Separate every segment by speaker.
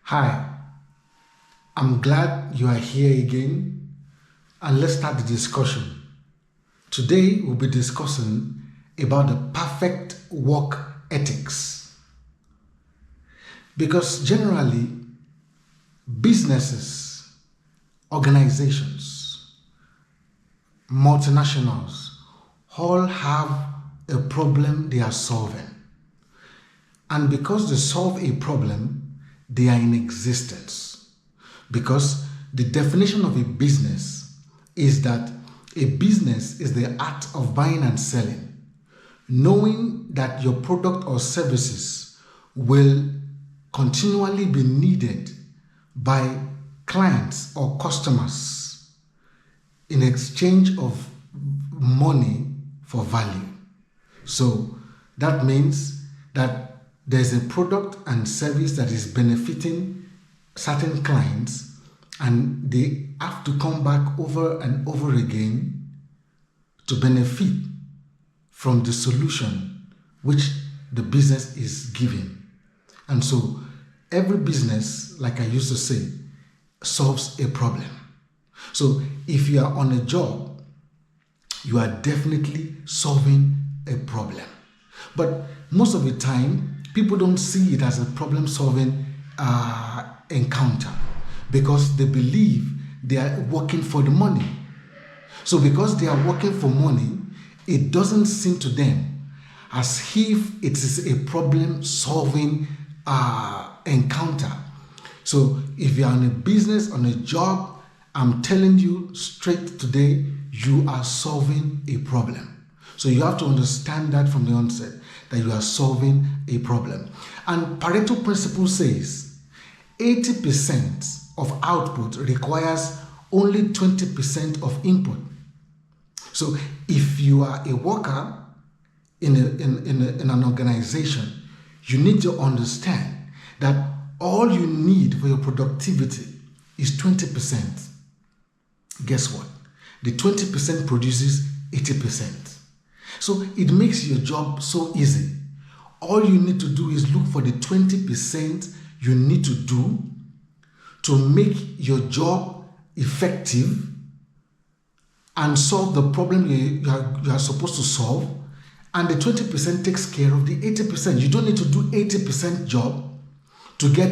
Speaker 1: Hi, I'm glad you are here again, and let's start the discussion. Today we'll be discussing about the perfect work ethics, because generally businesses, organizations, multinationals all have a problem they are solving, and because they solve a problem, they are in existence. Because the definition of a business is that a business is the art of buying and selling, knowing that your product or services will continually be needed by clients or customers in exchange of money for value. So that means that there's a product and service that is benefiting certain clients, and they have to come back over and over again to benefit from the solution which the business is giving. And so every business, like I used to say, solves a problem. So if you are on a job, you are definitely solving a problem. But most of the time, people don't see it as a problem-solving encounter, because they believe they are working for the money. So because they are working for money, it doesn't seem to them as if it is a problem-solving encounter. So if you are in a business, on a job, I'm telling you straight today, you are solving a problem. So you have to understand that from the onset, that you are solving a problem. And Pareto principle says 80% of output requires only 20% of input. So if you are a worker in an organization, you need to understand that all you need for your productivity is 20%. Guess what? The 20% produces 80%. So it makes your job so easy. All you need to do is look for the 20% you need to do to make your job effective and solve the problem you are supposed to solve. And the 20% takes care of the 80%. You don't need to do 80% job to get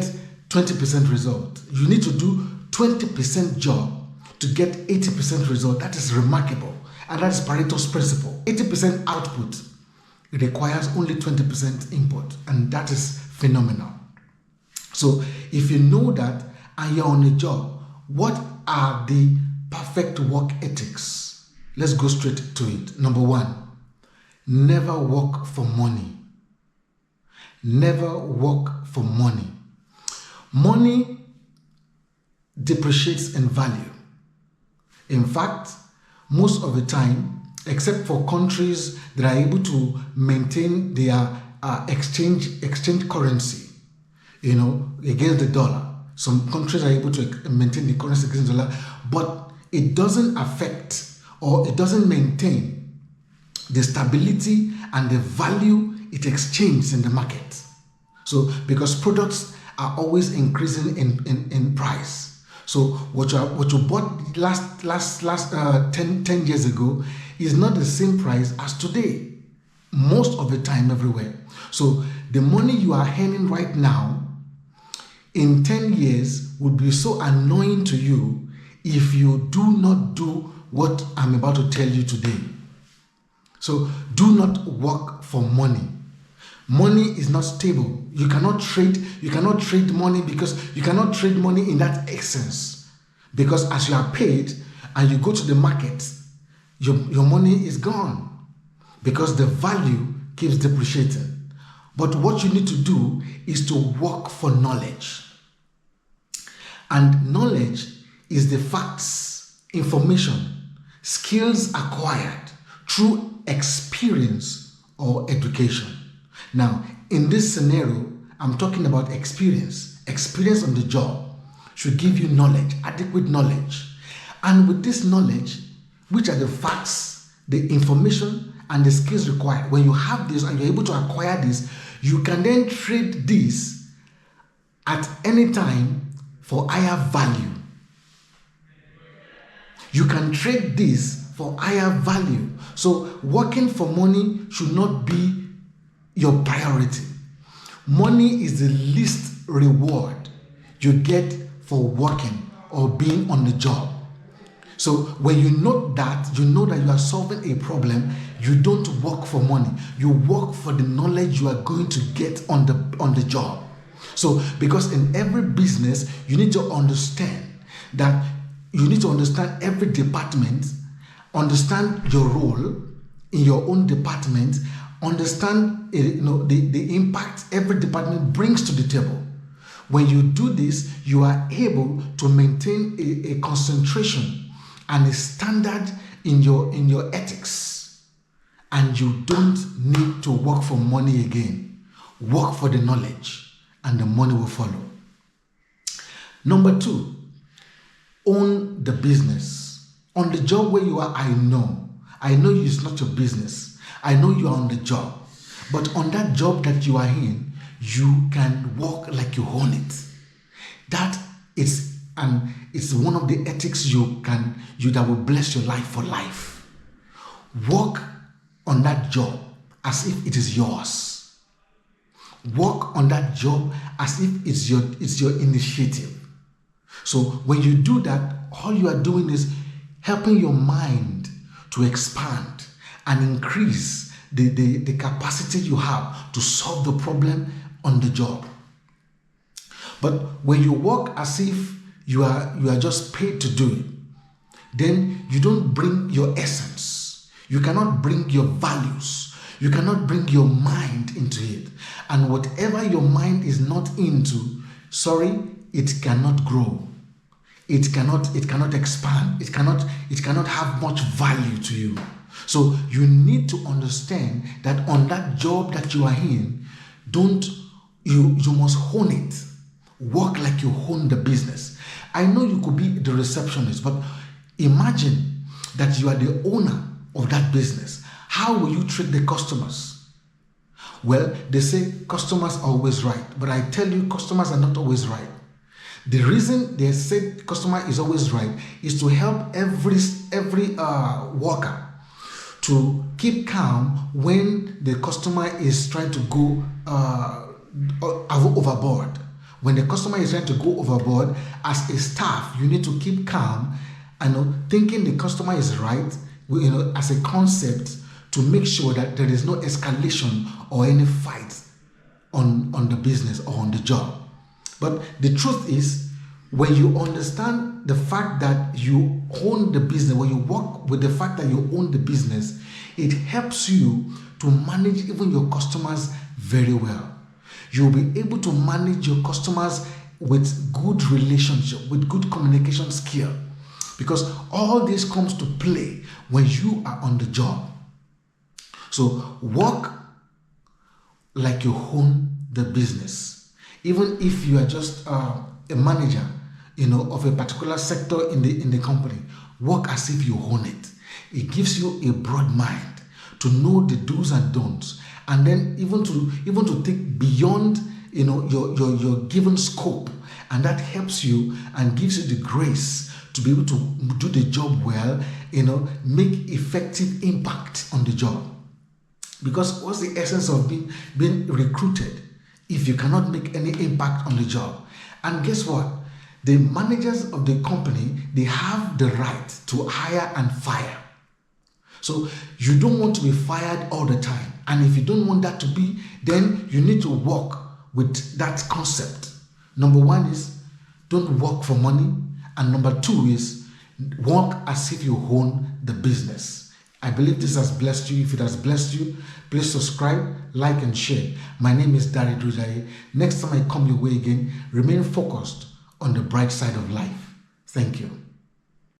Speaker 1: 20% result. You need to do 20% job to get 80% result. That is remarkable. And that's Pareto's principle. 80% output requires only 20% input, and that is phenomenal. So if you know that and you're on a job, what are the perfect work ethics? Let's go straight to it. Number one, never work for money. Never work for money. Money depreciates in value. In fact, most of the time, except for countries that are able to maintain their exchange currency, against the dollar. Some countries are able to maintain the currency against the dollar, but it doesn't affect or it doesn't maintain the stability and the value it exchanges in the market. So because products are always increasing in price. So what you bought last 10 years ago is not the same price as today, most of the time everywhere. So the money you are earning right now in 10 years would be so annoying to you if you do not do what I'm about to tell you today. So do not work for money. Money is not stable. You cannot trade money, because you cannot trade money in that essence. Because as you are paid and you go to the market, your money is gone, because the value keeps depreciating. But what you need to do is to work for knowledge. And knowledge is the facts, information, skills acquired through experience or education. Now, in this scenario, I'm talking about experience. Experience on the job should give you knowledge, adequate knowledge. And with this knowledge, which are the facts, the information, and the skills required, when you have this and you're able to acquire this, you can then trade this at any time for higher value. You can trade this for higher value. So working for money should not be your priority. Money is the least reward you get for working or being on the job. So when you know that you are solving a problem, you don't work for money. You work for the knowledge you are going to get on the job. So because in every business, you need to understand that you need to understand every department, understand your role in your own department, understand the impact every department brings to the table. When you do this, you are able to maintain a concentration and a standard in your ethics, and you don't need to work for money again. Work for the knowledge, and the money will follow. Number 2, own the business. On the job where you are, I know it's not your business. I know you are on the job, but on that job that you are in, you can work like you own it. That is it's one of the ethics that will bless your life for life. Work on that job as if it is yours. Work on that job as if it's your initiative. So when you do that, all you are doing is helping your mind to expand and increase the capacity you have to solve the problem on the job. But when you work as if you are just paid to do it, then you don't bring your essence. You cannot bring your values. You cannot bring your mind into it. And whatever your mind is not into, it cannot grow. It cannot expand. It cannot have much value to you. So you need to understand that on that job that you are in, you must own it. Work like you own the business. I know you could be the receptionist, but imagine that you are the owner of that business. How will you treat the customers? Well, they say customers are always right, but I tell you, customers are not always right. The reason they say customer is always right is to help every worker to keep calm when the customer is trying to go overboard. When the customer is trying to go overboard, as a staff, you need to keep calm and thinking the customer is right, as a concept, to make sure that there is no escalation or any fight on the business or on the job. But the truth is, when you understand the fact that you own the business, when you work with the fact that you own the business, it helps you to manage even your customers very well. You'll be able to manage your customers with good relationship, with good communication skill, because all this comes to play when you are on the job. So work like you own the business. Even if you are just a manager, of a particular sector in the company, work as if you own it. It gives you a broad mind to know the do's and don'ts, and then even to think beyond your given scope, and that helps you and gives you the grace to be able to do the job well, make effective impact on the job. Because what's the essence of being recruited if you cannot make any impact on the job? And guess what? The managers of the company, they have the right to hire and fire. So you don't want to be fired all the time. And if you don't want that to be, then you need to work with that concept. Number 1 is don't work for money. And number 2 is work as if you own the business. I believe this has blessed you. If it has blessed you, please subscribe, like, and share. My name is Dari Drujaye. Next time I come your way again, remain focused on the bright side of life. Thank you.